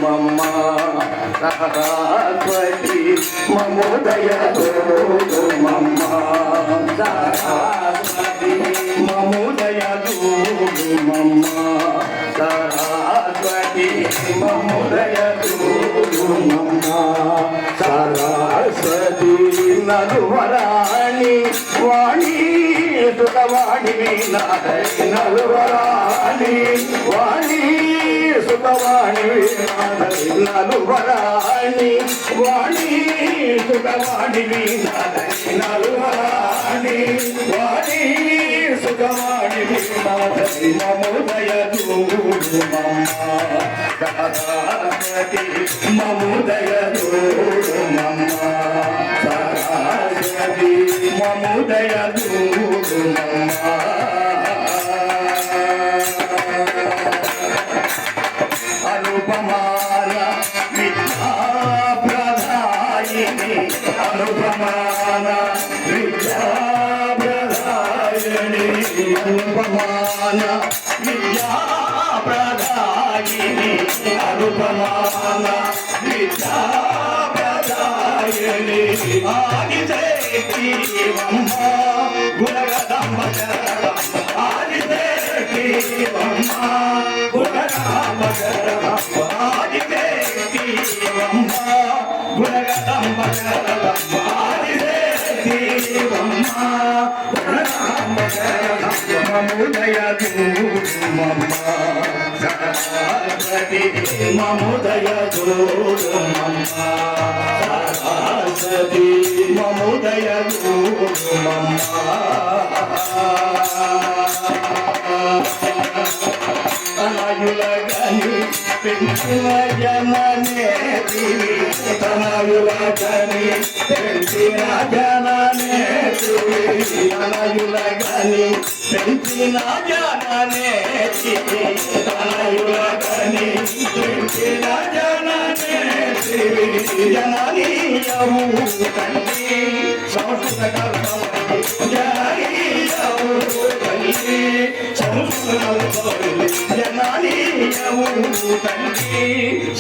మమ్మ సరస్వతి మమోదయ మమ్మ సరస్వతి మమోదయ మమ్మ సరస్వతి మమోదయ మమ్మ సరస్వతి నలువరాణి వాణి సుతవాణి నలువరాణి వాణి సుతవాణి నలువరాణి వాణి సుతవాణి నలువరాణి వాణి సుతవాణి మమోదయ సరస్వతి మమోదయ మమ్మ సరస్వతి మమోదయ అనుపమాన విద్యాప్రదాయిని అనుపమాన విద్యాప్రదాయిని అనుపమాన విద్యాప్రదాయిని అనుపమాన విద్యాప్రదాయిని ఆదిశక్తి మమ్మ గుణగదమ్మ ఆదిశక్తి మమ్మ గుణగదమ్మ ఆదిశక్తి మమ్మ గుణగదమ్మ ఆదిశక్తి మమ్మ గుణగదమ్మ మమోదయ మమ్మ సరస్వతి మమోదయ మమ్మ సరస్వతి మమోదయ మమ్మ తనయులగని పెంచిన జననేతివి తనయులగని పెంచిన జననేతివి తనయులగని పెంచిన జననేతివి తనయులగని పెంచిన జననేతివి జననీయము కంటి సంస్కృత కల్పవతి జననీయము కంటి సంస్కృత కల్పవతి జననీయము కంటి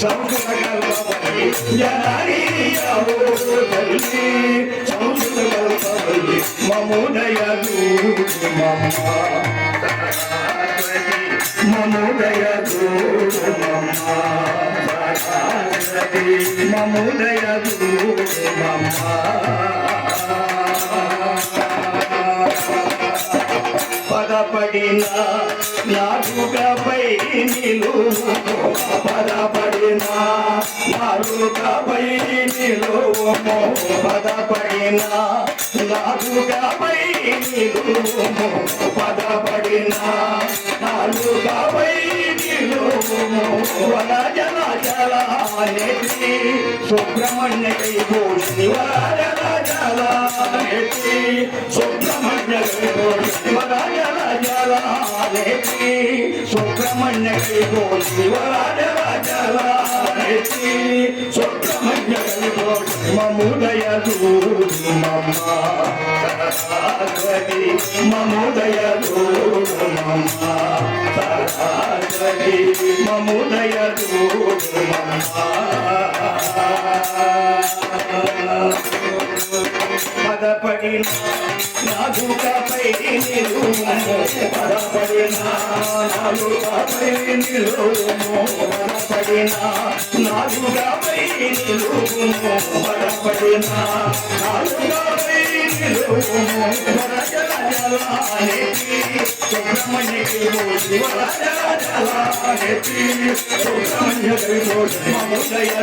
సంస్కృత కల్పవతి జననీయము కంటి సంస్కృత కల్పవతి మమోదయ మమ్మ సరస్వతి మమోదయ మమ్మ సరస్వతి మమోదయ మమ్మ పదపడిన నాలుకపై నిలువు పదపడిన నాలుకపై నిలువు పదపడిన నాలుకపై నిలువు పదపడిన నాలుకపై నిలువు వన జల జలానేతి సుబ్రహ్మణ్యకై భూషి వన జల జలానేతి సుబ్రహ్మణ్యకై భూషి వన జల జలానేతి సుబ్రహ్మణ్యకై భూషి వన జల జలానేతి సుబ్రహ్మణ్యకై భూషి మమోదయ మమ్మ సరస్వతి మమోదయ మమ్మ సరస్వతి మమోదయ పదపడిన నాలుకపై నిలువు పదపడిన నాలుకపై నిలువు పదపడిన నాలుకపై నిలువు పదపడిన నాలుకపై నిలువు వరజల జలానేతి సుబ్రహ్మణ్యకై భూషి వరజల జలానేతి సుబ్రహ్మణ్యకై భూషి మమోదయ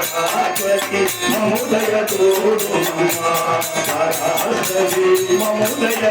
సరస్వతి మమోదయ మమ్మ సరస్వతి మమోదయ